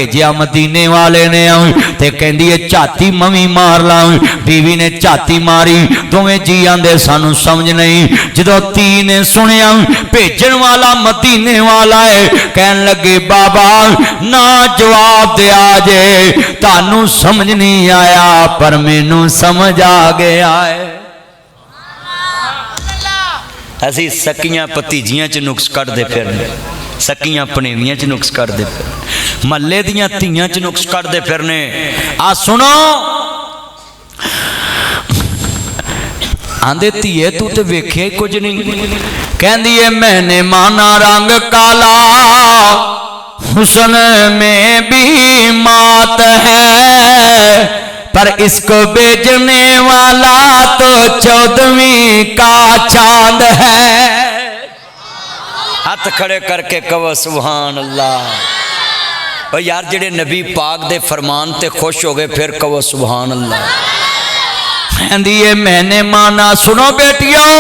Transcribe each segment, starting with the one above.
भेजिया मदीने वाले ने ते कहंदी है झाती मवी मार ला। बीवी ने झाती मारी, दोवें जी आंदे सानू समझ नहीं। जदों धी ने सुनिया भेजन वाला मदीने वाला है, कहन लगे बाबा ना जवाब दिया जे, तानू समझ नहीं आया पर मैनू समझ आ गया है। असी सकियां भतीजियां च नुक्स कढ़दे फिरने, सकियां भनेवियां च नुक्स कढ़दे फिरने, महल्ले दियां धीयां च नुक्स कढ़दे फिरने। आ सुनो आंदे धीए तू तो वेख्या ही कुछ नहीं। कहंदी है मैंने माना रंग काला, हुस्न में भी मात है, पर इसको बेचने वाला तो 14वीं का चांद है। हाथ खड़े करके कहो सुभान अल्लाह। और यार जेड़े नबी पाक दे फरमान ते खुश हो गए फिर कहो सुभान अल्लाह। कहंदी है मैंने माना, सुनो बेटियों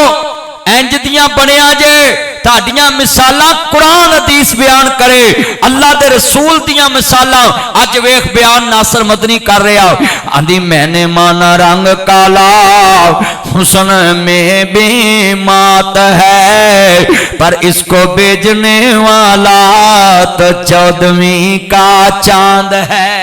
इंज दियां बनिया जे ताड़ियां मिसालां कुरान हदीस बयान करे, अल्लाह दे रसूल दियां मिसालां अज वेख बयान नासर मदनी कर रहा। आंदी मैंने माना रंग काला, हुस्न में भी मात है, पर इसको बेचने वाला तो 14वीं का चांद है।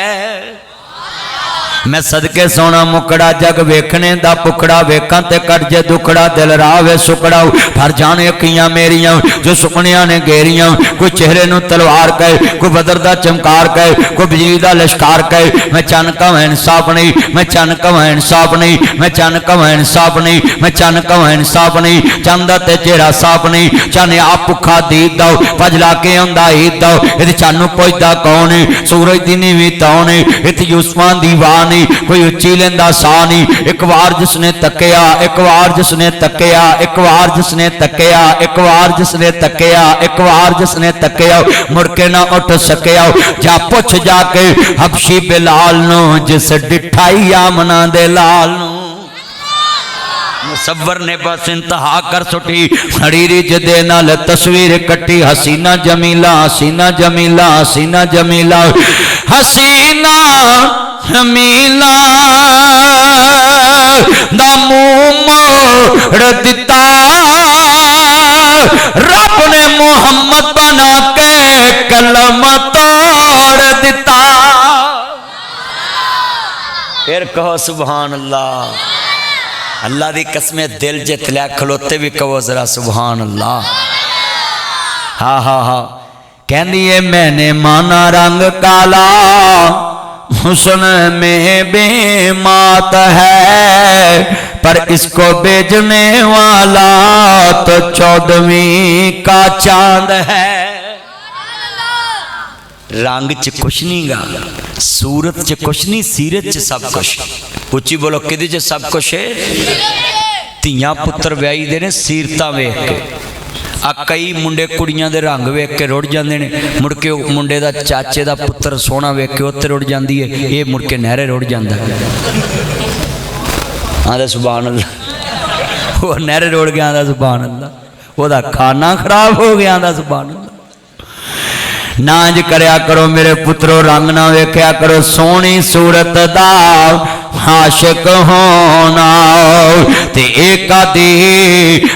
मैं सदके सोना मुकड़ा जग वेखने दा पुखड़ा, वेखां ते कट जे दुखड़ा दिल रावे सुकड़ा। भर जाने अखियां मेरियां जो सुपनियां ने घेरियां, कोई चेहरे नूं तलवार कहे, कोई बदर दा चमकार कहे, कोई बिजली दा लश्कार कहे। मैं चन कवां इंसाफ नहीं, मैं चन कवां इंसाफ नहीं, मैं चन कवां इंसाफ नहीं, मैं चन कवां इंसाफ नहीं। चंद दा ते चेहरा साफ नहीं, चन आप भुखा दीद दो, भज ला के आंदा ईद दो। इहदे चन्नू पुछदा कौन है, सूरज दी नीवी तौन है, इत्थे यूसुफां दी वाह नहीं, कोई उच्ची लेंदा सा नहीं। एक बार जिसने तकिया, एक बार जिसने तकिया, एक बार जिसने तकिया, एक बार जिसने तकिया, एक बार जिसने तकिया, मुड़ के ना उठ सकिया। जा पुछ जाके हबशी बिलाल नो, जिस डिठाई आमना दे लाल नो। मुसव्वर ने बस इंतहा कर सुटी, हरीरी जदे नाल तस्वीर कटी। हसीना जमीला, हसीना जमीला, हसीना जमीला, हसीना जमीला दा मुंह मोड़ दिता, रब ने मोहम्मद बना के कलम तोड़ दिता। फिर कहो सुभान अल्लाह। अल्लाह दी कसमें दिल जित लिया, खलोते भी कहो जरा सुभान अल्लाह। हा हा हा। कहंदी है मैंने माना रंग काला, हुस्न में बेमात है, पर इसको बेचने वाला तो 14वीं का चांद है। रंग च कुछ नहीं गा, सूरत च कुछ नहीं, सीरत च सब कुछ। उच्ची बोलो किदे च सब कुछ है? धीयां पुत्र व्याही दे ने सीरतां वेख के। आ कई मुंडे कुड़ियां दे रंग वेख के रुड़ जाते हैं, मुड़ के मुंडे दा चाचे दा पुत्र सोहना वेख के उत्ते रुड़ जाती है, ये मुड़ के नहरे रुड़ जाता है। आंदा सुभान अल्लाह। वो नहरे रुड़ गया, आंदा सुभान अल्लाह। वह खाना खराब हो गया, आंदा सुभान अल्लाह। नाज करया करो मेरे पुत्रो, रंग ना वेख्या करो, सोहनी सूरत दा आशिक होना ते एक आदी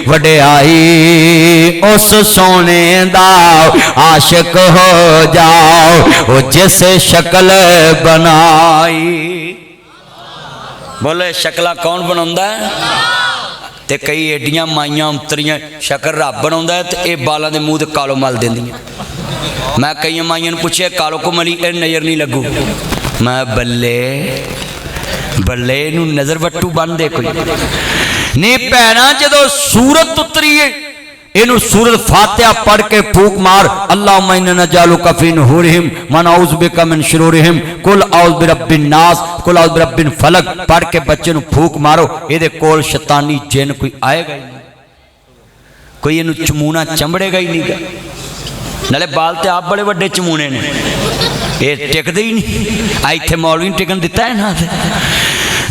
वड्याई उस सोने दा आशिक हो जाओ, वो जिस शक्ल बनाई। बोले शक्ला कौन बनांदा है? ते कई एडियां माइयां उतरियां शक्ल रब बनांदा है, ते ये बालां दे मूँह ते कालो मल देंदियां। मैं कई माइयां ने पूछे कालो को मली ए नज़र नहीं लगू। मैं बल्ले बल्ले नू नज़र वट्टू बन दे कोई नहीं। भैना जदों सूरत उतरी है, इनू सूरत फातिहा पढ़ के फूक मार, अल्लाहुम्मा इन्ना नजालुका फी नुहूरिहिम व नऊज़ु बिका मिन शुरूरिहिम, कुल औज़ु बिरब्बिन नास, कुल औज़ु बिरब्बिन फलक पढ़ के बच्चे नू फूक मारो। ये कोल शैतानी जिन कोई आएगा ही नहीं, कोई इनू चमूना चंबड़ेगा ही नहीं। नाले बाल तो आप बड़े वड्डे चमूने ने, ये टिकते ही नहीं। इत्थे मौलवी टिकन दिता है ना।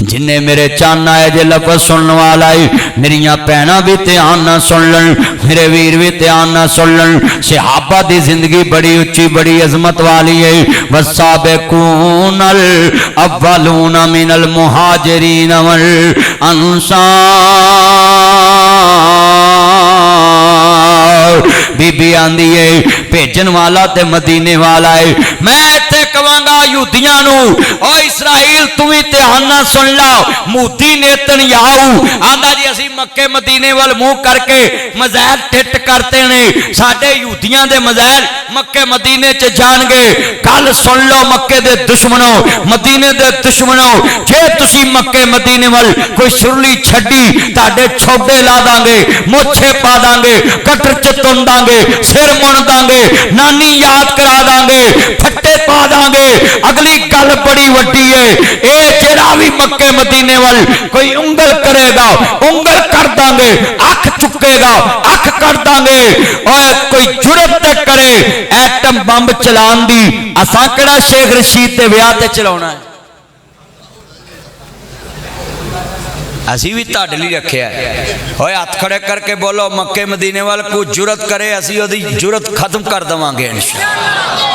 जिन्ने मेरे चन्न आए जे लफज सुनने वाला है, मेरिया भैन भी ध्यान ना सुन लन, मेरे वीर भी ध्यान ना सुन लन। सहाबा की जिंदगी बड़ी उच्ची बड़ी अजमत वाली है। वस्साबिकूनल अव्वलून मिनल मुहाजिरीन वल अंसार। बीबी आंदी है भेजन वाला ते मदीने वाला है। मैं इत्थे कवांगा यूदियां नू, ओ इस्राइल तू भी ध्यान ना सुन ला। मूदी नेतनयाहू आंदा जी असी मक्के मदीने वाल मुंह करके मज़ैल टिट करते ने, साडे यूदियां दे मज़ैल मक्के मदीने च जाणगे। गल सुन लो मक्के दे दुश्मनों, मदीने दे दुश्मनों, जे तुसी मक्के मदीने वाल कोई सुरली छड्डी ताडे छोडे ला दांगे, मोछे पा दांगे, कटर च तुन दांगे, सिर मुन दांगे, नानी याद करा दांगे, फट्टे पा दांगे। अगली गल बड़ी वड्डी है, ए जेड़ा भी मक्के मदीने वाल कोई उंगल करेगा उंगल कर दांगे, अख चुकेगा अख कर दांगे। और कोई जुरत ते करे एटम बंब चलान दी, असां किहड़ा शेख रशीद दे विआह ते चलाउणा है? असी भी तुहाडे लई रखिया है। ओए हाथ खड़े करके बोलो मक्के मदीने वाल कोई जुरत करे असी ओदी जुरत खत्म कर देवांगे इंशाअल्लाह।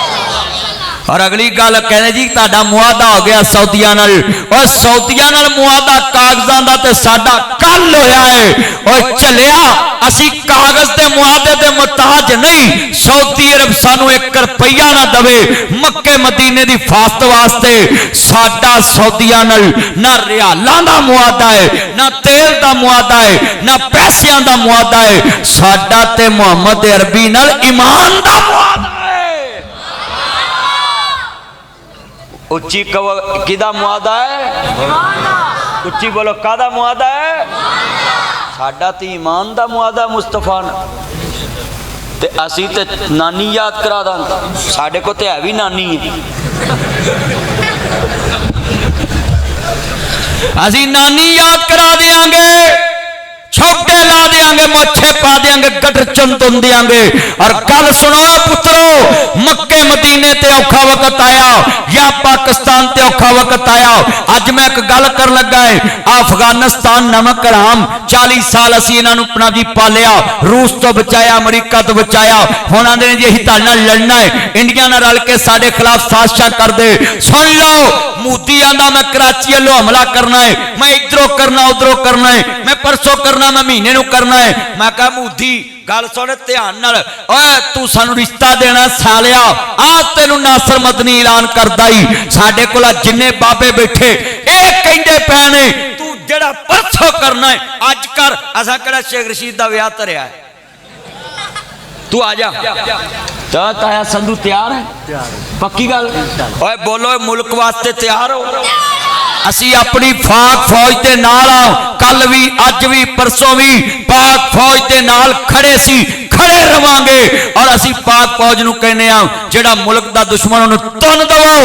और अगली गल कहने जी तुहाडा मुआदा हो गया सऊदिया नाल, और सऊदिया नाल मुआदा कागजां दा ते साडा कल होया है। और चलिया असी कागज दे मुआदे दे मुताज नहीं। सऊदी अरब सानू 1 रुपया ना दवे मक्के मदीने दी फास्त वास्ते। साडा सऊदिया नाल ना रियालां दा मुआदा है, ना तेल दा मुआदा है, ना पैसियां दा मुआदा है। साडा ते मुहम्मद अरबी नाल ईमान दा मुआदा है। उच्ची किदा मुआदा है? उच्ची बोलो कादा मुआदा है? साडा ते ईमान दा मुआदा मुस्तफा ते असी ते नानी याद करा दांगे। साडे को ते है भी नानी है, असी नानी याद करा देंगे, छोटे ला देंगे, मोछे पा देंगे, गटर चुन तुन देंगे। और गल सुनो पुत्रो, मक्के मदीने ते औखा वक्त आया या पाकिस्तान ते औखा वक्त आया। अज मैं एक गल कर लगा है, अफगानिस्तान नमक हराम 40 साल असी इन्हां नूं अपना जी पालिया, रूस तो बचाया, अमरीका तो बचाया। हुण आंदे ने जी असीं तुहाडे नाल लड़ना है, इंडिया नाल रल के साडे खिलाफ साजिशां कर दे। सुन लो मोदी आंदा मैं कराची वालों हमला करना है, मैं इधरों करना उधरों करना है, मैं परसों करना, मैं महीने नूं करना है। मैं कहा मोदी गल सुन ध्यान नाल, ओए तू सानू रिश्ता देना सालिया, आ तेनू नासर मदनी ऐलान करदा ही। साडे कोल जिन्ने बाबे बैठे ए कहंदे पए ने तू जेड़ा परसों करना है अज कर। असां किहड़ा शेख रशीद दा विआह धरिया है? तू आ जा। ताया संधू तैयार है? पक्की गल? ओए बोलो मुल्क वास्ते तैयार हो? असी अपनी पाक फौज के नाल आ, कल भी अज भी परसों भी पाक फौज के नाल खड़े सी, खड़े रवांगे। और असी पाक फौज नूं कहने आ जेड़ा मुल्क दा दुश्मन उहनूं तुन दवो,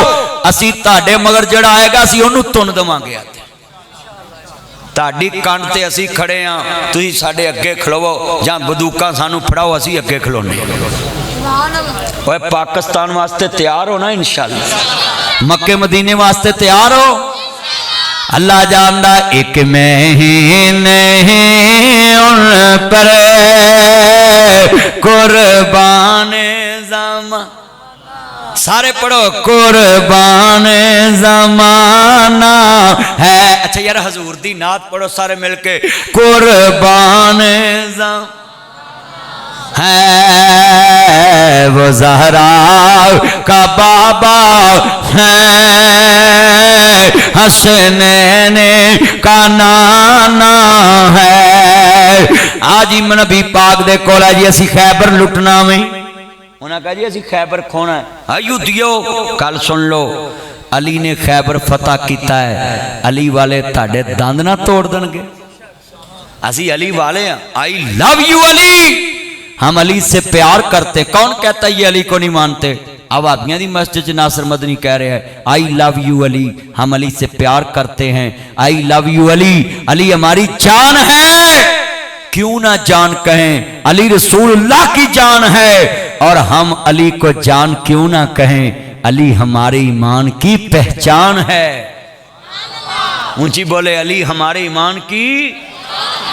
असी तुहाडे मगर जेड़ा आएगा असी उहनूं तुन देवांगे। तुहाडी कंड ते असी खड़े आ, तुसीं साडे अगे खलोवो जां बंदूकां सानूं फड़ाओ, असी अगे खलोने। ओए पाकिस्तान वास्ते तैयार हो ना इंशाअल्लाह? मक्के मदीने वास्ते तैयार हो? अल्लाह जानदा एक महीने उन पर कुर्बान ज़माना। सारे पढ़ो कुर्बान ज़माना है। अच्छा यार हजूर दी नात पढ़ो सारे मिलके, कुर्बान ज़माना है वो ज़हरा का बाबा है, हसनैन का नाना है। आज ही नबी पाक दे कोल जी असी खैबर लुटना में, उन्हें कहा जी असी खैबर खोना है। यूदियो कल सुन लो, अली ने खैबर फतह किया है, अली वाले ताड़े दंद ना तोड़ देंगे। असी अली वाले हैं, आई लव यू अली, हम अली से प्यार करते। कौन कहता है ये अली को नहीं मानते? आबादियां दी मस्जिद नासिर मदनी कह रहे हैं आई लव यू अली, हम अली से प्यार करते हैं। I love you Ali, Ali हमारी जान है, क्यों ना जान कहें, अली रसूलुल्लाह की जान है। और हम अली को जान क्यों ना कहें, अली हमारे ईमान की पहचान है। ऊंची बोले अली हमारे ईमान की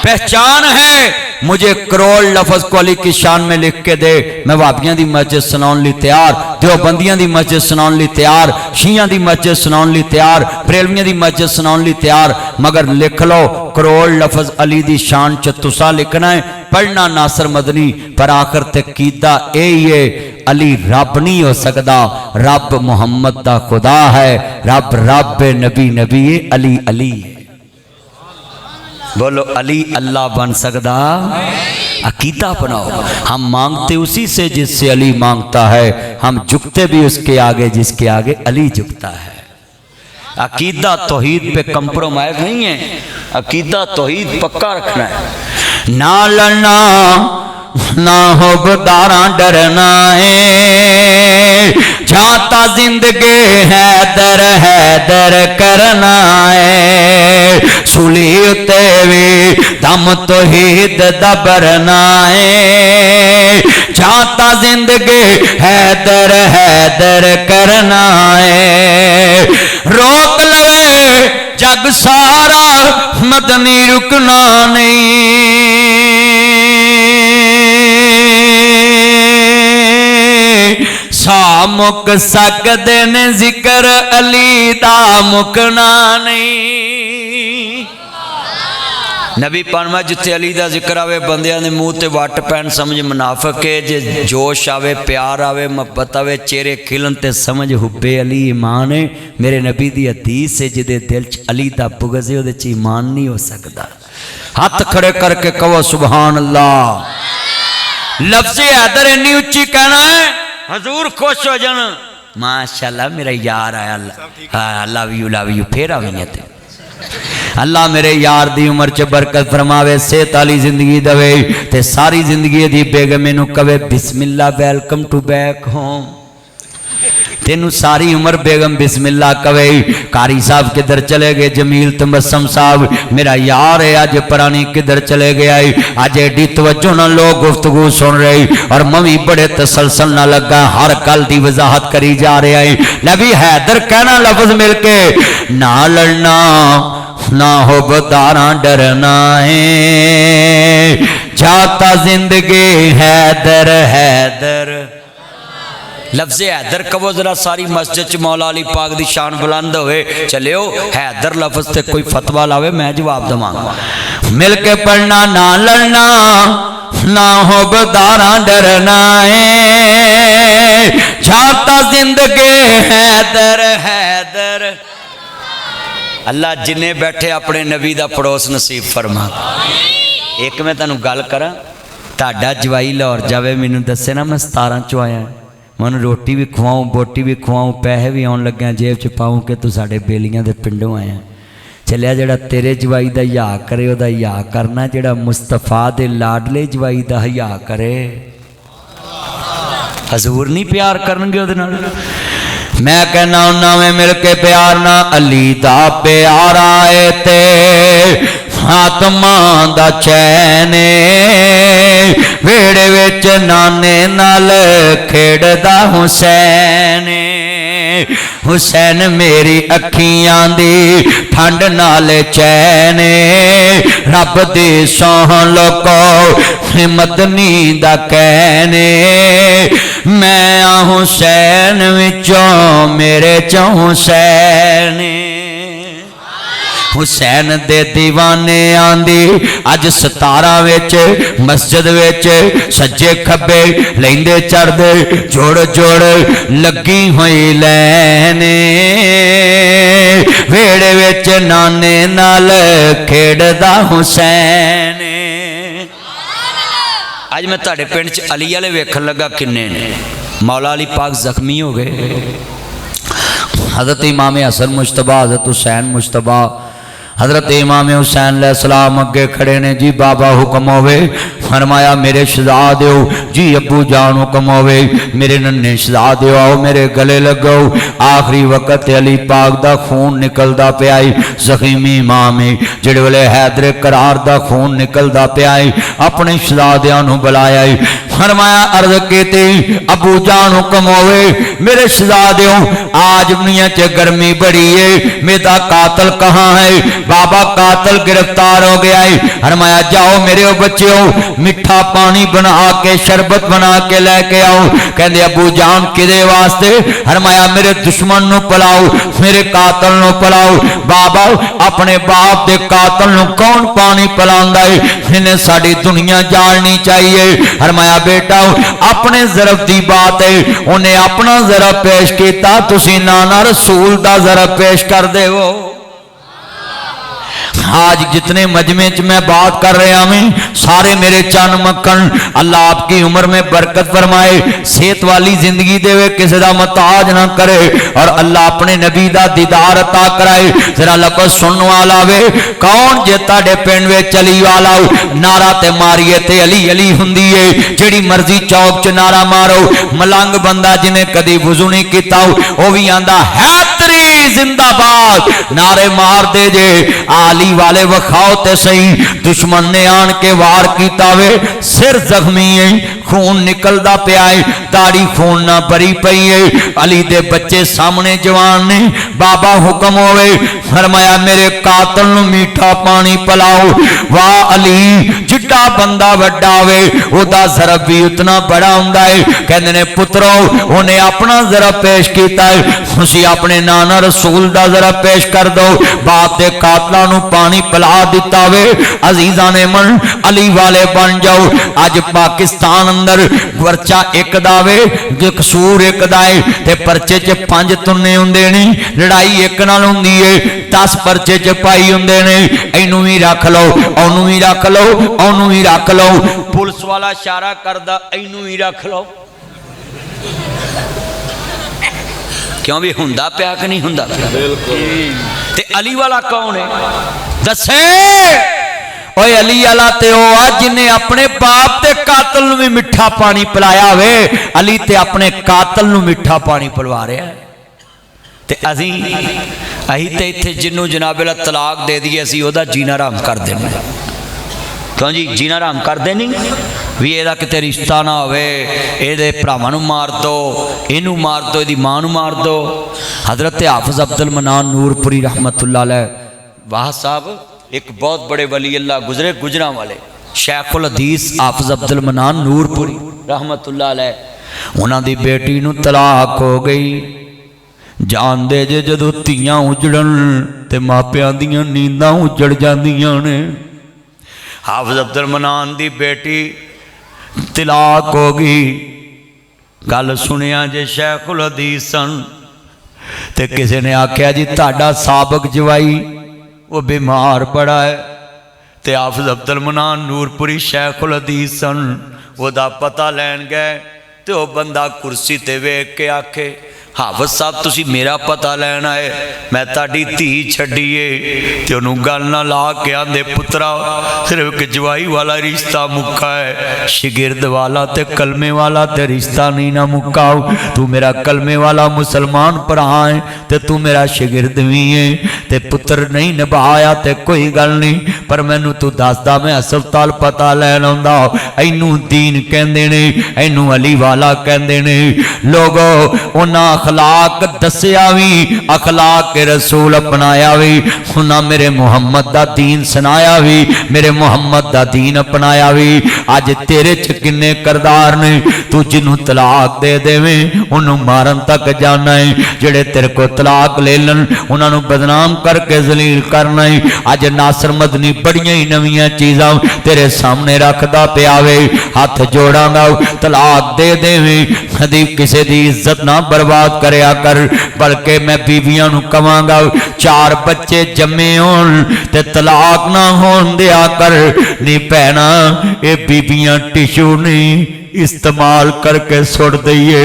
पहचान है। मुझे करोड़ लफज को अली की शान में लिख के दे, मैं वाबियां दी मस्जिद सुनाउन लई तैयार, देवबंदियां दी मस्जिद सुनाउन लई तैयार, शियां दी मस्जिद सुनाउन लई तैयार, बरेलवियां दी मस्जिद सुनाउन लई तैयार, मगर लिख लो करोड़ लफज अली दी शान च तुसा लिखना है, पढ़ना नासर मदनी, पर आखिर ते कीदा यही है अली रब नहीं हो सकता, रब मुहम्मद दा खुदा है, रब रब नबी नबी है, अली अली है। बोलो अली अल्लाह बन सकता? अकीदा बनाओ। हम मांगते उसी से जिससे अली मांगता है, हम झुकते भी उसके आगे जिसके आगे अली झुकता है। अकीदा तौहीद पे कंप्रोमाइज नहीं है, अकीदा तौहीद पक्का रखना है। ना लड़ना ना हो बदारा डरना है, जाता जिंदगी है दर करना है, सूली उते भी दम तौहीद दा भरना है, जाता जिंदगी है दर करना है, रोक लवे जग सारा मदनी रुकना नहीं, सा मुक सकदे ने जिक्र अली दा मुकना नहीं। नबी पानवा जिथे अली दा जिक्र आवे बंदियां दे मूँह ते वट पैन समझ मुनाफिक है, जे जोश आवे प्यार आवे मुहब्बत आवे चेहरे खिलन ते समझ हुब्बे अली ईमान है। मेरे नबी दी हदीस है जिदे दिल च अली दा बुग़्ज़ है ओदे च ईमान नहीं हो सकता। हाथ खड़े करके कहो सुभान अल्लाह। लफ्ज़ हैदर इन्नी उच्ची कहना है हजूर खुश हो जान, माशाअल्लाह मेरा यार आया, लव यू फिर आवेंगे ते अल्लाह मेरे यार दी उम्र च बरकत फरमावे, सेहत वाली जिंदगी दवे ते सारी जिंदगी दी बेगम मैनू कवे बिस्मिल्लाह वेलकम टू बैक होम, तेनू सारी उम्र बेगम बिस्मिल्लाह कवे। कारी साहब किधर चले गए? जमील तबस्सुम साहब मेरा यार है, अज पुरानी किधर चले गया? अज एडी तवज्जो ना लोग गुफ्तगू सुन रहे और मवी बड़े तसलसल ना लगा, हर गल की वजाहत करी जा रहा है। नबी हैदर कहना लफ्ज मिलके, ना लड़ना ना हो बदारा डरना है, जाता जिंदगी हैदर हैदर। लफ्ज़ हैदर कहो जरा सारी मस्जिद च मौला अली पाक दी शान बुलंद होवे। चलियो हैदर लफ्ज़ ते कोई फतवा लावे मैं जवाब दवांगा। मिल के पढ़ना, ना लड़ना ना हो बदारा डरना है, जाता जिंदगी हैदर हैदर। अल्लाह जिन्ने बैठे अपने नबी दा पड़ोस नसीब फरमा। एक मैं तुहानू गल करा, तुहाडा जवाई लाहौर जावे मैनू दसे ना मैं 17 चो आया, मैं रोटी भी खवाऊँ बोटी भी खवाऊँ पैसे भी आउन लग्या जेब च पाऊँ कि तू साडे बेलियां दे पिंडों आया। चलिया जेड़ा तेरे जवाई दा हया करे ओदा हया करना, जेड़ा मुस्तफा दे लाडले जवाई दा हया करे हजूर नहीं प्यार करनगे ओदे नाल। मैं कहना उन्होंने मिल के प्यार ना अली दा प्यार आए ते आत्मा दा चैन, वेड़े विच नाने नाल खेड़दा हुसैन, हुसैन मेरी अखियां दी ठंड नाल चैन, रब दी सौह लोको मदनी दा कहने, मैं आ हुसैन विचों मेरे चो हुसैन। हुसैन दे दीवाने आंदी अज 17 विच मस्जिद विच सज्जे खब्बे लैंदे चढ़दे जोड़ जोड़ लगी हुई लैने, वेड़े विच नाने नाल खेड़दा हुसैन। अज मैं तुहाडे पिंड च अली वाले वेखण लगा किन्ने ने। मौला अली पाक जख्मी हो गए, हज़रत इमाम हसन मुश्तबा, हज़रत हुसैन मुश्तबा, हज़रत इमाम हुसैन अलैहिस्सलाम अगे खड़े ने। जी बाबा हुक्म होवे, फरमाया मेरे शहजादे हो। जी अबू जान हुक्म होवे, मेरे नन्हे शहजादे आओ मेरे गले लगो। आखिरी वक्त अली पाक दा खून निकलदा पिया, ज़ख़ीमी इमाम जिहड़े वेले हैदर करार दा खून निकलदा पिया, अपने शहजादियां नूं बुलाया, फरमाया अर्ज कीती अबू जान हुक्म होवे मेरे शहजादे आज दुनिया च गर्मी बड़ी है मेरा कातल कहाँ है बाबा कातल गिरफ्तार हो गया है फरमाया जाओ मेरे बच्चों मिठा पानी बना के शरबत बना के लेके आओ कहते अबू जान किदे वास्ते फरमाया मेरे दुश्मन नु पिलाओ मेरे कातल नु पिलाओ बाबा अपने बाप दे कातल नु कौन पानी पिलांदा है इन्हें साडी दुनिया जाननी चाहिए फरमाया बेटा अपने ज़रफ़ दी बात है उन्हें अपना ज़रफ़ पेश किया तुसी नाना रसूल दा ज़रफ़ पेश कर देवो आज जितने मजमे च मैं बात कर रहा हूँ सारे मेरे चन मक्खन अल्लाह आपकी उम्र में बरकत फरमाए सेहत वाली जिंदगी देवे किसी का मुताज ना करे और अल्लाह अपने नबी का दीदार अता कराए जरा लको सुन वाला वे कौन जे ताडे पिंड विच अली वाला नारा ते मारिए ते अली अली हुंदी है जिहड़ी मर्जी चौक च नारा मारो मलंग बंदा जिन्हें कदी वुजू नहीं कीता वो भी आंदा हैदरी जिंदाबाद नारे मार दे जे आली वाले वखाओ ते सही दुश्मन ने आन के वार कीता वे सिर जख्मी है खून निकलदा पिया है दाढ़ी खून ना भरी पई है अली दे बच्चे सामने जवान ने बाबा हुक्म होवे फरमाया मेरे कातल नु मीठा पानी पिलाओ वाह अली जिड्डा बंदा वड्डा वे ओदा ज़रफ़ भी उतना बड़ा हुंदा है कहंदे ने पुत्रो उन्हें अपना ज़रफ़ पेश कीता है तुसी अपने नाना रसूल दा ज़रफ़ पेश कर दो बाप दे कातलां नु पानी पिला दिता वे अजीजा ने मन अली वाले बन जाओ अज पाकिस्तान अंदर परचा एक दावे कसूर एक दा है ते परचे च 5 तुन्ने हुंदे ने लड़ाई एक नाल हुंदी है 10 परचे च पाई हुंदे ने इनू ही रख लो ओनू ही रख लो ओनू ही रख लो पुलिस वाला इशारा करदा इनू ही रख लो क्यों भी हुंदा पिया कि नहीं हुंदा ते अली वाला कौन है दसे ओए अली वाला ते ओ आ जिन्हें अपने बाप ते कातल नूं भी मिठा पानी पिलाया वे अली ते अपने कातल नूं मिठा पानी पिलवा रहा है ते असी ते इत्थे जिन्नू जनाबे तलाक दे दी असी ओदा जीना हराम कर देना क्यों जी जीना हराम कर दे नहीं भी एदा किते रिश्ता ना होवे एदे भरावां नूं मार दो इनू मार दो एदी मां नूं मार दो हज़रत हाफिज़ अब्दुल मनान नूरपुरी रहमतुल्लाह अलैह वाह साहब एक बहुत बड़े वली अल्लाह गुजरे गुजरा वाले शेखुल हदीस हाफिज़ अब्दुल मनान नूरपुरी रहमतुल्लाह अलैह उन्हां दी बेटी नूं तलाक हो गई जानदे जे जदों धीआं उजड़न ते मापियां दीआं नींदां उजड़ जांदियां ने हाफिज़ अब्दुल मनान दी बेटी तलाक हो गई गल सुनिया जे शेखुल हदीस सन ते किसी ने आख्या जी तुहाडा साबक जवाई वो बीमार पड़ा है ते हाफिज़ अब्दुल मनान नूरपुरी शेखुल हदीस सन ओदा पता लैन गए ते वो बंदा कुर्सी ते वेख के आखे हाफिज़ साहब तुसी मेरा पता लैना है मैं ताड़ी धी छड्डीए ते उन्हों गल ना ला के आंदे पुत्रा सिर्फ एक जवाई वाला रिश्ता मुक्का है शिगिरद वाला ते कलमे वाला ते रिश्ता नहीं ना मुक्काओ तू मेरा कलमे वाला मुसलमान भरा है ते तू मेरा शिगिरद भी है ते पुत्र नहीं निभाया ते कोई गल नहीं पर मैनू तू दसदा मैं अस्पताल पता लैन आउंदा इनू दीन कहंदे ने इनू अली वाला कहंदे ने लोगो उन्हां अखलाक दसिया भी अखलाक के रसूल अपनाया भी उन्हें मेरे मुहम्मद दा दीन सुनाया भी मेरे मुहम्मद दा दीन अपनाया भी अज तेरे च किन्ने करदार ने तू जिन्हों तलाक दे देवे उन्होंने मारन तक जाना है जेड़े तेरे को तलाक ले लन उन्होंने बदनाम करके जलील करना है अज नासर मदनी बड़िया ही नवीं चीज़ां तेरे सामने रखदा पिया वे हाथ जोड़ांगा तलाक दे देवे कदी किसी की इज्जत ना बर्बाद करया कर बल्कि मैं बीबियां नूं कवांगा 4 बच्चे जम्मे होण ते तलाक ना होण दिया कर नी भैणा ये बीबियां टिशू नहीं इस्तेमाल करके सुट दईए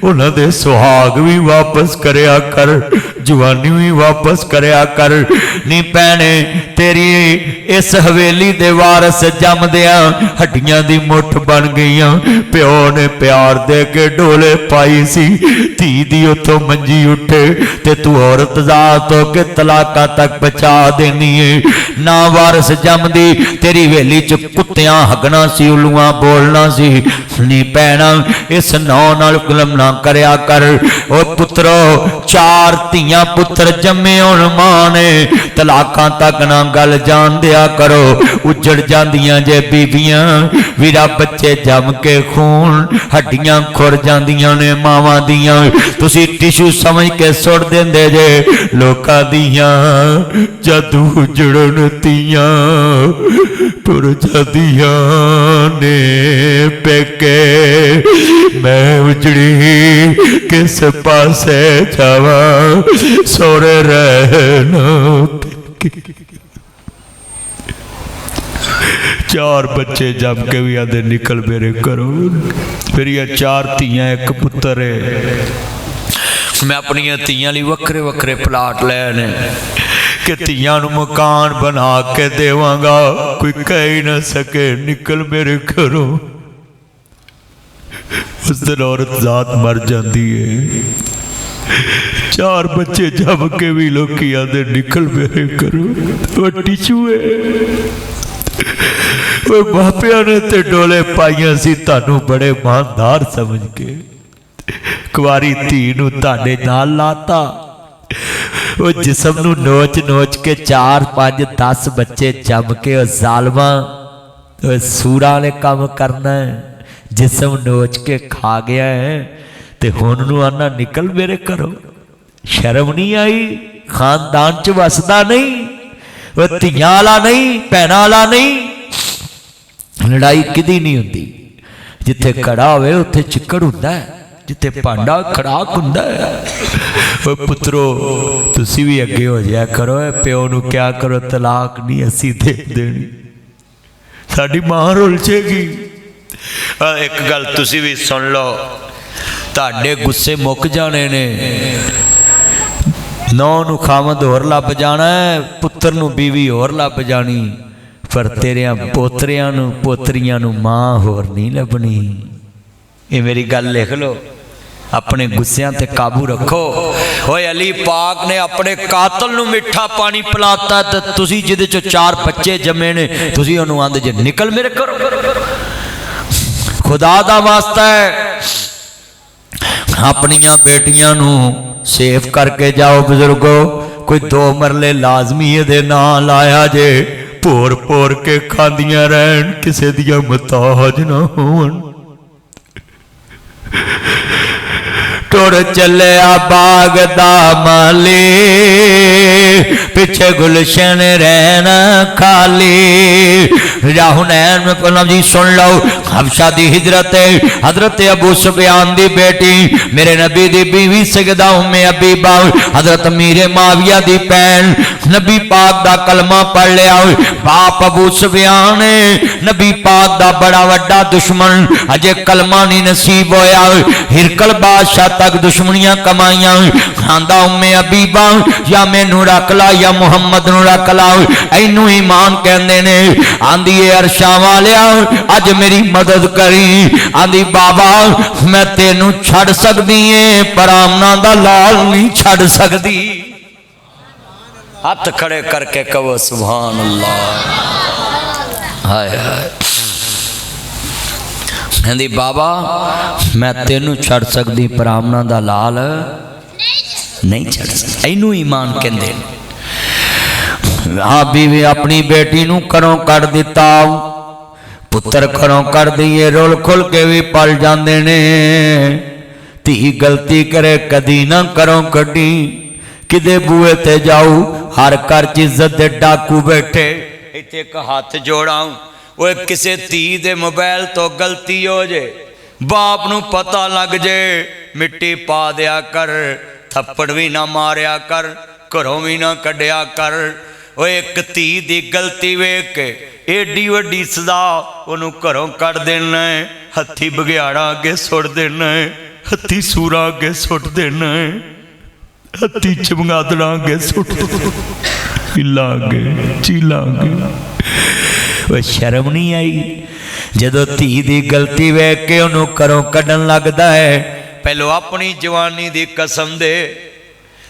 उन्होंने सुहाग भी वापस करया कर जवानी भी वापस करया कर नी भैने तेरी इस हवेली दे वारस जमदिया हड्डियां दी मुठ बन गईयां प्यो ने प्यार दे के डोले पाई सी धी दी उतों मंजी उठे ते तू औरत जात हो के तलाका तक पहुंचा देनी है ना वारस जमदी तेरी हवेली च कुत्तियां हगना सी उल्लुआं बोलना सी नी भैणा इस नौ नाल जुल्म ना करया कर। ओ पुत्रो 4 धीआं पुत्र जम्मे हुण मां ने तलाकां तक ना गल जान दिया करो। उजड़ जांदियां जे बीबियां वीरा बच्चे जम के खून हड्डियां खुर जांदियां ने मावां दियां। तुसी टिशू समझ के सुट देंदे जे लोकां दियां जद उजड़न तियां तुर जादियां ने पेके। मैं उजड़ी किस पासे जावा सोरे रहना। 4 बच्चे जम के भी आते निकल मेरे घरों। फिर ये 4 धीआं 1 पुत्र है। मैं अपनी धीआं लई वक्रे वक्रे प्लाट लैने कि धीआं नूं मकान बना के देवांगा कोई कह ही ना सके निकल मेरे घरों। उस दिन औरत जात मर जाती है। 4 बच्चे जम के भी लोग आते निकल मेरे घरों। वो टिशू है वो मापिया ने ते डोले पाइया सी तानू बड़े मानदार समझ के कुआरी धी नूं ताडे नाल लाता। वो जिसम नूं नोच नोच के 4 5 10 बच्चे जम के जालमा सूरा ने काम करना है। जिसम नोच के खा गया है ते हुण नूं आना निकल मेरे घरों। शर्म नहीं आई? खानदान च वसदा नहीं? वो धीआं वाला नहीं भैणां वाला नहीं? लड़ाई किदी नहीं हुंदी। जिथे कड़ा होवे उत्थे चिक्कड़ हुंदा है, जिथे भांडा खड़ाक हुंदा है। ओए पुत्रो तुसी भी अगे हो जाया करो। प्यो नूं क्या करो तलाक नहीं असी दे देनी, साडी मां रुल जाएगी। एक गल तुसी भी सुन लो, तुहाडे गुस्से मुक जाने ने। नौ नूं खावंद होर लभ जाना है, पुत्र नूं बीवी होर लभ जानी, पर तेरियां पोतरियां नूं पोतरियां नूं मां होर नहीं लभनी। ये मेरी गल लिख लो। अपने गुस्सियां ते काबू रखो। ओए अली पाक ने अपने कातल नूं मिठा पानी पिलाता ते तुसी जिहदे चों 4 बच्चे जमे ने तुसी उहनूं आंदे जे निकल मेरे घरों। खुदा दा वास्ता है अपनियां बेटियां नूं सेफ करके जाओ बुजुर्गो। कोई 2 मरले लाजमी दे ना लाया जे, भोर भोर के खांदियां रहन, किसे दियां मुताज ना होवन। टुर चलिया बाग दा माली, पिछे गुलशन रहना खाली। हुनैन में कलम जी सुन लो। हबशा दी हिजरत हजरत अबू सुफियान दी बेटी मेरे नबी दी बीवी सैयदा उम्मे हबीबा हजरत मीरे माविया दी भैन नबी पाक दा कलमा पढ़ लिया। बाप अबू सुफियान नबी पाक दा बड़ा वड्डा दुश्मन, अजे कलमा नहीं नसीब होया। हिरकल बादशाह तक दुश्मनियां कमाइया। खांदा उम्मे हबीबा या मैनू रख ला या मुहम्मद नू रख ला, इनू ईमान कहंदे ने। आंदी अरशा वालिया अज मेरी मदद करी। आंदी बाबा मैं तेनू छड़ सकदी है पर आमना दा लाल नहीं छड़ सकदी। हाथ खड़े करके कहो सुभान अल्लाह। हाय हाय। कहंदी बाबा मैं तेनू छड़ सकदी पर आमना दा लाल नहीं छड़ सकदी। इनू ईमान कहंदे। हाँ बीवी अपनी बेटी नू घरों कढ़ दिता, पुत्र घरों कढ़ दिए, रुल खुल के भी पल जाते ने। धी गलती करे कदी ना घरों कढ़ी, किदे बूहे ते जाऊ हर घर च इज्जत दे डाकू बैठे। इत्थे एक हाथ जोड़ा वो किसे धी दे मोबाइल तो गलती हो जे, बाप नू पता लग जे, मिट्टी पा दिया कर, थप्पड़ भी ना मारिया कर, घरों भी ना कढ़िया कर। वो एक धी दी गलती वेख के एडी वड्डी सजा उन्हों घरों कढ़ देना है। हथी बघियाड़ा अगे सुट देना है, हथी सूरा अगे सुट देना है, हथी चमगादड़ा अगे सुट चीला अगे चीला अगे। वो शर्म नहीं आई जदों धी दी गलती वेख के उन्हों घरों कढ़न लगता है। पहलो अपनी जवानी दी कसम दे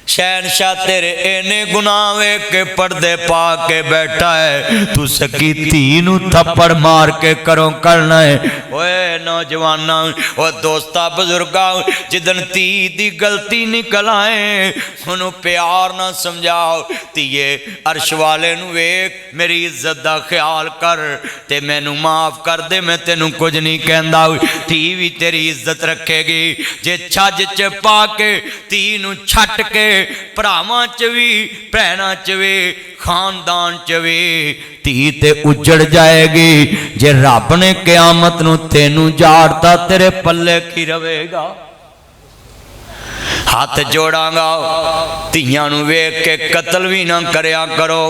शहनशाह तेरे इन्ने गुनाह वेख के पर्दे पा के बैठा है, तू सकी धी नूं थप्पड़ मार के करों करना है। ओए नौजवाना, ओ दोस्ता बुजुर्गा, जिदन धी दी गलती निकल आए उन्होंने प्यार ना समझाओ। धीए अर्श वाले नूं वेख, मेरी इज्जत दा ख्याल कर ते मैनू माफ कर दे, मैं तेनू कुछ नहीं कहंदा। धी भी तेरी इज्जत रखेगी जे छज च पा के धी नूं छट के भरावां च भी भैणां च भी खानदान च भी धी ते उजड़ जाएगी। जे रब ने क़यामत नूं तेनू जाड़ता तेरे पल्ले की रवेगा। हाथ जोड़ांगा, धीआं नूं वेख के कतल भी ना करया करो।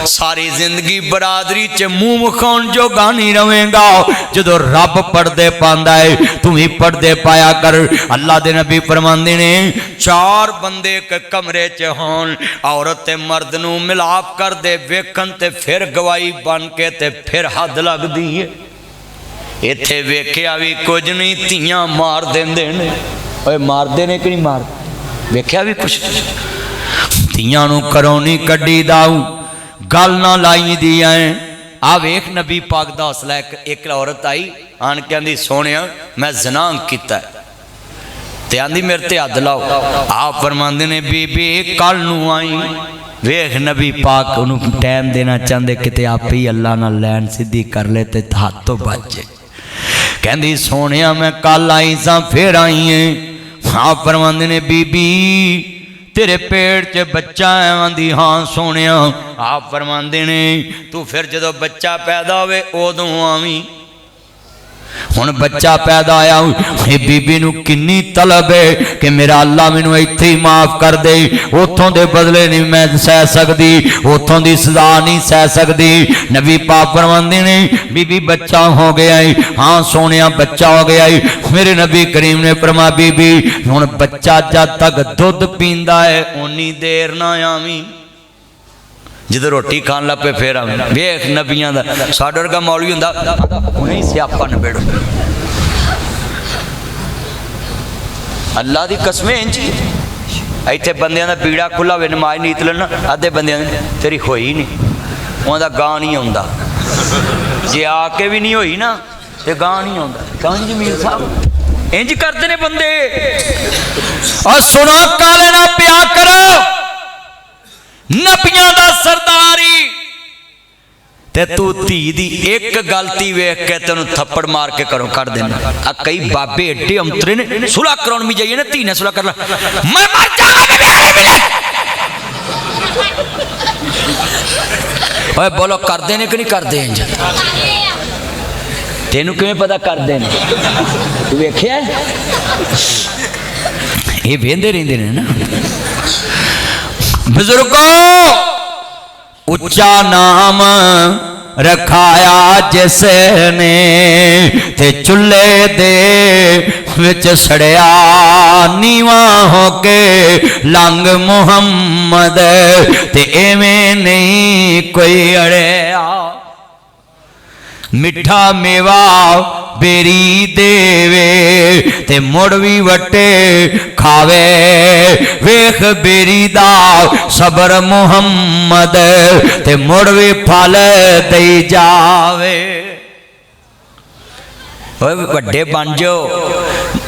सारी जिंदगी बरादरी च मूँह विखाउण जोगा नहीं रवेगा। जदों रब पर्दे पांदा है तू भी पर्दे पाया कर। अल्लाह दे नबी फरमांदे ने, चार बंदे एक कमरे च होण, औरत ते मर्द नूं मिलाप कर दे वेखण ते फिर गवाही बन के ते फिर हद लगदी है। इत्थे वेखिया भी कुछ नहीं, धीआं मार देंदे ने। ओए मारदे ने कि नहीं मार, वेख्या भी कुछ। धीआं नूं घरों नहीं कड्डी दाऊ, गल ना लाई दी है। आ वेख नबी पाक दा हौसला। एक औरत आई आन के आंदी, सोहणिया मैं ज़ना कीता ते आंदी मेरे ते हद लाओ। आप फरमांदे ने, बीबी कल नूं आई। वेख नबी पाक उन्होंने टाइम देना चाहते, किते आप ही अल्लाह नाल लैन सीधी कर ले ते हाथ तो बच जाए। कहंदी सोहणिया मैं कल आई सा फिर आई है। आप फरमांदे ने, बीबी तेरे पेट च बच्चा है। आंदी हाँ सोहणिया। आप फरमांदे ने, तू फिर जदों बच्चा पैदा होवे उदों आवी। हुण बच्चा पैदा आया, बीबी नूं किन्नी तलब है कि मेरा अल्लाह मैनूं इत्थे ही माफ कर दे, उतों दे बदले नहीं मैं सह सकती, उतों दी सजा नहीं सह सकती। नबी पाक फरमांदे ने, बीबी बच्चा हो गया है। हाँ सोहणिया बच्चा हो गया है। मेरे नबी करीम ने फरमाया, बीबी हुण बच्चा जद तक दुध पींदा है उन्नी देर ना आवी, जो रोटी खान लग पे फिर आवे। वेख नबियां दा, साडे वर्गा मौलवी हुंदा हुणे ही स्यापा नबेड़ो। अल्लाह दी कसमें इंज इत्थे बंदियां दा पीड़ा खुला होवे, नमाज नीत लैना, अद्धे बंदियां तेरी होई नहीं, उहदा गां नहीं आउंदा। जे आके भी नहीं होई ना ते गां नहीं आउंदा। क्यों जमील साहब इंज करते ने बंदे। और सुनो, काले ना पिया करो, नबियां दा सरदारी ते तू धी दी एक गलती वेख के तेन थप्पड़ मार के करो कर देना। आ कई बाबे एडे अंतरे ने, सुलह कराउण भी जाइए ना, धी ने सुलह कर ला, मैं मर जाऊंगा। ओए बोलो करदे ने कि नहीं करदे? इंज तेनू किवें पता करदे ने? तू वेखिया ये वेंदे रहिंदे ने ना। बुजुर्गों, उच्चा नाम रखाया जिसने ते चुल्हे दे विच सड़िया नीवा होके लंग मुहम्मद ते एवें नहीं कोई अड़िया। मिठा मेवा बेरी देवे ते मुड़ भी वटे खावे, वेख बेरी दा सबर मुहम्मद ते मुड़ भी फल दई जावे। वड्डे बन जाओ।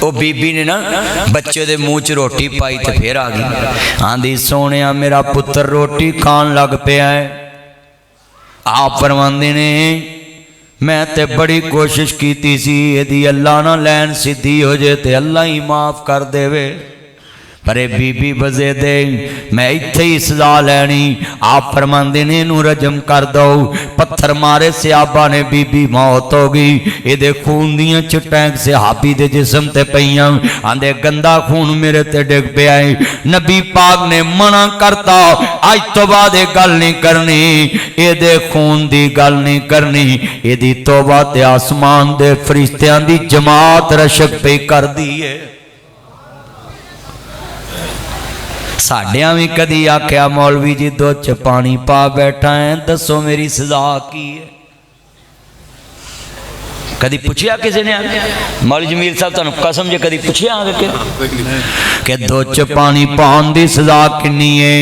वो बीबी ने ना बच्चे दे मुँह च रोटी पाई तो फिर आ गई। आंदी सोहणिया मेरा पुत्र रोटी खान लग पिया है। आप फरमांदे ने, मैं ते बड़ी कोशिश की सी यदि अल्लाह ना लैन सीधी हो जाए तो अल्लाह ही माफ कर देवे, पर बीबी बजे दे मैं इत्थे ही सजा लैनी। आप फरमांदे ने इनू रजम कर दो। पत्थर मारे सहाबा ने, बीबी मौत हो गई। ये खून दियां चिट्टां सहाबी दे जिस्म ते पईयां। आंदे गंदा खून मेरे ते डिग पिया है। नबी पाक ने मना करता, अज तो बाद ये गल नहीं करनी, ये खून दी गल नहीं करनी। ये तौबा ते आसमान दे फरिश्तियां दी जमात रशक पे कर दी है। साडियां भी कदी आख्या मौलवी जी दुध च पानी पा बैठा है, दसो मेरी सजा की है? कदी पुछया किसी ने मौलवी जमील साहब तुहानू कसम जे कदी पुछया कि दुध च पानी पाउण दी सज़ा किन्नी है?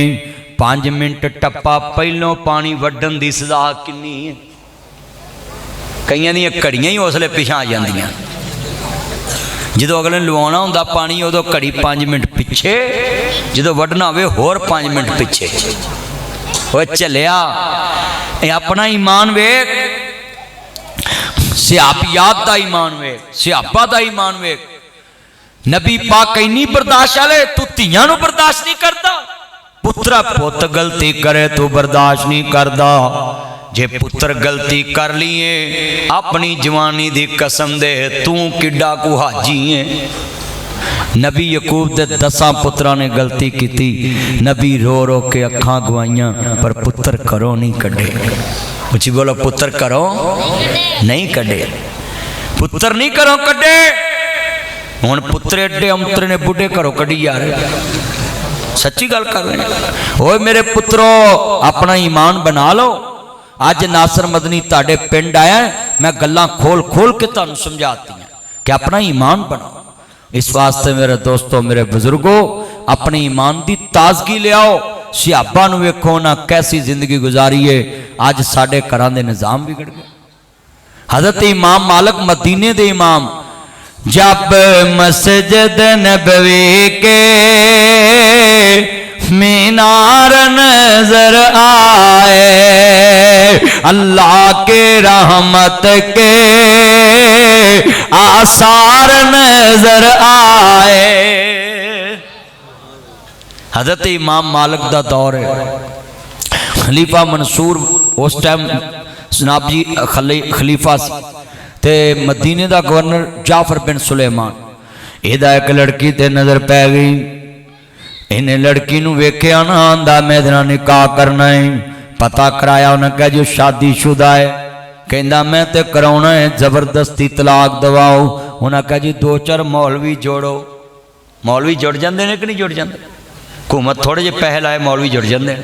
5 मिनट टप्पा पहलों पानी वड्डण दी सज़ा किन्नी है? कईयां दी घड़ियां ही उसले पिछां आ जांदियां। जो अगले लवाना होंदा पानी उदों घड़ी 5 मिनट पिछे, जो वड्डना होवे होर 5 मिनट पिछे। वो चलिया अपना ईमान वेख, सियापियात दा ईमान वेख, सियापा दा ईमान वेख। नबी पाक इन्नी बर्दाश्त वाले, तू धीआं नूं बर्दाश्त नहीं करता? पुत्रा पुत गलती करे तू बर्दाश्त नहीं करता? जे पुत्र गलती कर लीए अपनी जवानी दी कसम दे, तू किड्डा को हाजी है। नबी यकूब दे 10 पुत्रां ने गलती की, नबी रो रो के अखां गवाइयां पर पुत्र घरों नहीं कढ़े। उची बोलो, पुत्र घरों नहीं कढ़े, पुत्र नहीं घरों कढ़े। हुण पुत्र एडे अंतरे ने बुढ़े घरों कढ़ी यार, सच्ची गल कर रहे हैं। ओए मेरे पुत्रो अपना ईमान बना लो। अज नासर मदनी ताड़े पिंड आया, मैं गल्लां खोल खोल के तुहानू समझाती हैं कि अपना ईमान बनाओ। इस वास्ते मेरे दोस्तों, मेरे बुजुर्गों, अपने ईमान की ताजगी ले आओ। सिहाबा नूं वेखो ना कैसी जिंदगी गुजारी है, अज साडे घरां दे निज़ाम बिगड़ गए। हज़रत इमाम मालिक मदीने दे इमाम, जब मस्जिद नबवी के मीनार नजर आए, अल्लाह के रहमत के आसार नजर आए। हज़रत इमाम मालिक दा दौर है। खलीफा मंसूर उस टाइम जनाब जी खलीफा ते मदीने दा गवर्नर जाफर बिन सुलेमान। इहदा एक लड़की ते नजर पै गई। इन्हें लड़की नूं वेख्या ना, आंदा मैं इहदे नाल निकाह करना है। पता कराया, उन्हें कहा जो शादीशुदा है। कहंदा मैं ते कराउणा है, जबरदस्ती तलाक दवाओ। उन्हें कहा जी 2-4 मौलवी जोड़ो। मौलवी जुड़ जाते हैं कि नहीं जुड़ जाते? हुकूमत थोड़े जे पैसे लाए मौलवी जुड़ जाते हैं।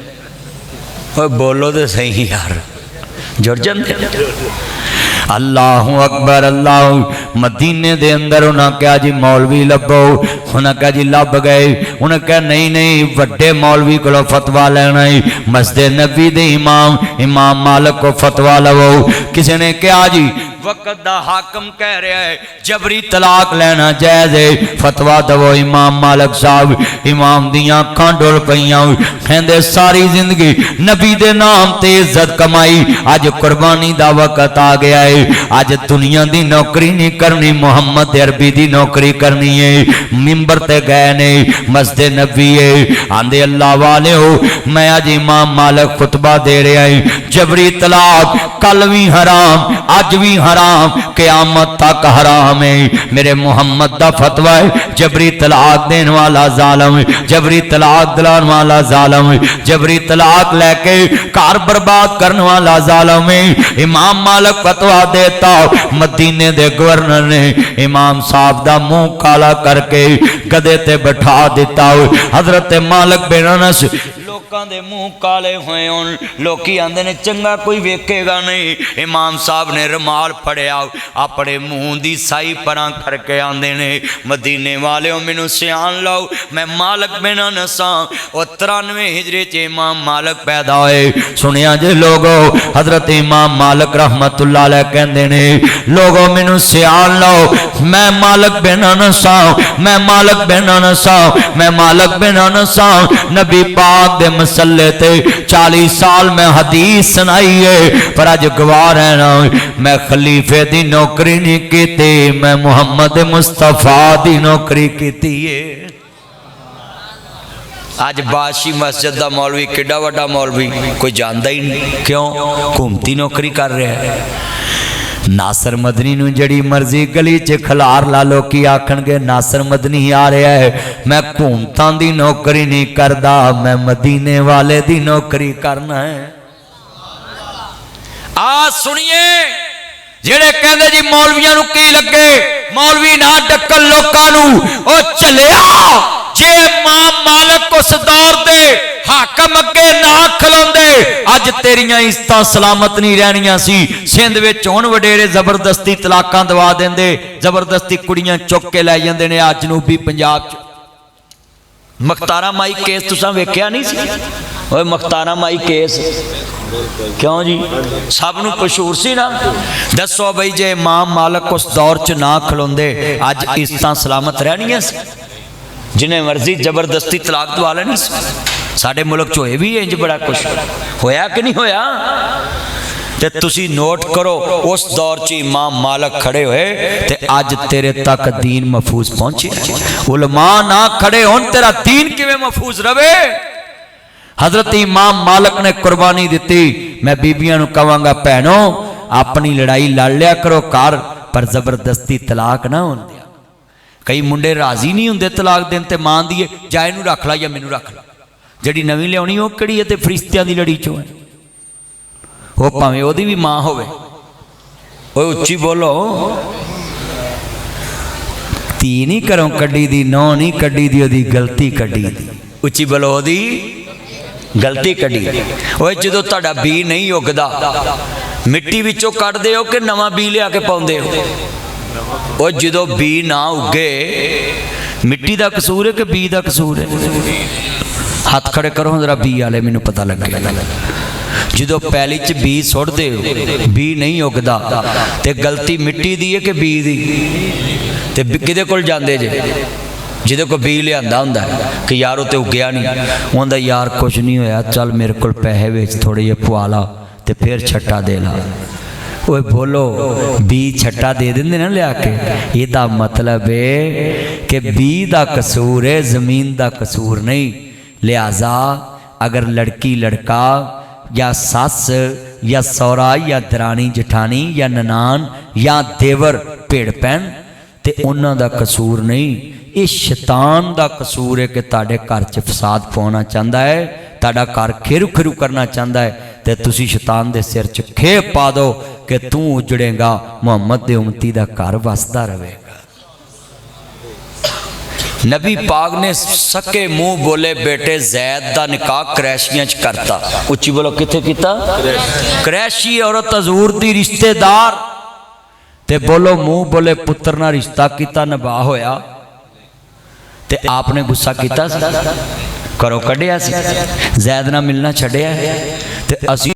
बोलो तो सही यार, जुड़ जाते। अल्लाहु अकबर, अल्लाह। मदीने दे अंदर उन्हें कहा जी मौलवी लभो। उन्हें कहा जी लभ गए। उन्हें कहा नहीं नहीं, वड्डे मौलवी को फतवा लेना है। मस्जिद नबी दे इमाम इमाम मालिक को फतवा लवो। किसी ने कहा जी वक़्त दा हाकम कह रहा है जबरी तलाक लेना जायज़ है, फतवा दवो। इमाम मालिक साहब, इमाम दियां अखां डुल पईयां। कहंदे सारी जिंदगी नबी दे नाम ते इज्जत कमाई, अज कुर्बानी दा वक़्त आ गया है। अज दुनिया दी नौकरी नहीं करनी, मुहम्मद अरबी दी नौकरी करनी है। मिंबर ते गए ने, मस्जिद नबी है। आंदे अल्लाह वाले हो, मैं अज इमाम मालिक खुतबा दे रहा है। जबरी तलाक कल भी हराम, अज भी हराम, क़यामत तक हराम है। मेरे मुहम्मद दा फतवा है, जबरी तलाक देने वाला जालिम, जबरी तलाक दिलाने वाला जालिम, जबरी तलाक लेके घर बर्बाद करने वाला जालिम है। इमाम मालिक फतवा देता, मदीने दे गवर्नर ने इमाम साहब दा मुंह काला करके गधे ते बैठा दिता। हजरत मालिक बिन अनस लोकां दे मुंह काले होए होण, लोकी आंदे ने चंगा कोई वेखेगा नहीं। इमाम साहब ने रुमाल फड़िया, अपने मुंह दी साई परां करके आंदे ने मदीने वाले मैनू सियान लो, मैं मालिक बिन अनस और 93 हिजरी च इमाम मालिक पैदा होए। सुनिया जे लोगो, हजरत इमाम मालिक रहमतुल्लाह अलैह कहंदे ने लोगो मैनू सियान लो, मैं मालिक बिन अनस, मैं मालिक बिन अनस, मैं मालिक बिन अनस। नबी पाक दे मसले ते 40 साल मैं हदीस सुनाई है, पर अज गवाह रहना मैं खलीफे दी नौकरी नहीं की, मैं मुहम्मद मुस्तफा दी नौकरी की है। अज बादशाही मस्जिद दा मौलवी किड्डा वड्डा मौलवी कोई जानता ही नहीं, क्यों? हुकूमती नौकरी कर रहा है। नासर मदनी नूं जड़ी मर्जी गली च खलार ला लो की आखणगे नासर मदनी आ रहा है। मैं हुकूमतां दी नौकरी नहीं करदा, मैं मदीने वाले दी नौकरी करना है। आ सुनिए, जेड़े कहंदे जी मौलवियां नूं की लगे, मौलवी ना डक्कन लोकां नूं, ओ चलिया जे इमाम मालिक उस दौर दे हाकम हाकम अगे ना खलोंदे अज तेरियां इज्जतां सलामत नहीं रहनियां सी। सिंध विच हुण वडेरे जबरदस्ती तलाकां दवा देंदे, जबरदस्ती कुड़ियां चुक के लै जांदे ने। अज जनूबी पंजाब च मुख्तारा माई केस तुसां वेख्या नहीं सी? ओए मुख्तारा माई केस क्यों जी सब नूं मशहूर सी ना। दसो बई जे इमाम मालिक उस दौर च ना खलोंदे अज इज्जतां सलामत रहनियां सी? जिन्हें मर्जी जबरदस्ती तलाक दवा लेनी सी। साडे मुल्क च होए भी इंज बड़ा कुछ होया कि नहीं होया? ते तुसी नोट करो उस दौर च इमाम मालिक खड़े होए ते अज तेरे तक दीन महफूज पहुंचे। उलमा ना खड़े होन तेरा दीन किवें महफूज रवे? हजरत इमाम मालिक ने कुर्बानी दी। मैं बीबियां नूं कहांगा भैनों अपनी लड़ाई लड़ लिया करो घर, पर जबरदस्ती तलाक ना होण दिया। कई मुंडे राजी नहीं होंदे तलाक देन ते मां दी जा इनू रख ला या मैनू रख ला। जिहड़ी नवीं लियाउणी वो किहड़ी है ते फरिश्तियां दी लड़ी चों है, वो भावें ओहदी भी मां होवे। ओए उच्ची बोलो, धी नहीं घरों कड्डी दी, नौ नहीं कड्डी दी, ओहदी गलती कड्डी दी। उच्ची बोलो, ओहदी गलती कड्डी। ओए जदों तुहाडा बी नहीं उगदा मिट्टी विचों कड्डदे हो कि नवां बी लिया के पाउंदे हो? और जो बी ना उगे मिट्टी का कसूर है कि बी का कसूर है? हाथ खड़े करो जरा बी वाले, मैनू पता लगे। जो पैली च बी सुटते हो बी नहीं उगदा ते गलती मिट्टी दी है कि बी दी? ते किदे कोल जांदे जे जिदे को बी लियांदा हुंदा कि यार उत्ते उगया नहीं, उंदा यार कुछ नहीं होया, चल मेरे कोल पैसे विच थोड़े जे पवा ला ते फिर छट्टा दे ला। ओए बोलो, बी छट्टा दे देंदे ना लिया के, इहदा मतलब है कि बी दा कसूर है, जमीन दा कसूर नहीं। लिहाजा अगर लड़की लड़का या सस या सौरा या दरानी जठानी या ननान या देवर भेड़ पैन ते उन्हां दा कसूर नहीं, ये शैतान दा कसूर है कि तुहाडे घर च फसाद पाउणा चाहता है, तुहाडा घर खेरू खेरू करना चाहता है, ते तुसी शैतान दे सिर च खेप पा दो कि तू उजड़ेगा, मुहम्मद दे उम्मती दा घर वसदा रहेगा। नबी पाक ने सके मुंह बोले बेटे जैद दा निकाह क्रैशियां च करता। उच्ची बोलो, किथे कीता? क्रैशी औरत हजूर दी रिश्तेदार, ते बोलो मुंह बोले पुत्र ना रिश्ता किता, नबा होया ते आपने गुस्सा किया, करो कढ़िया, जैद ना मिलना छड़िया ते असी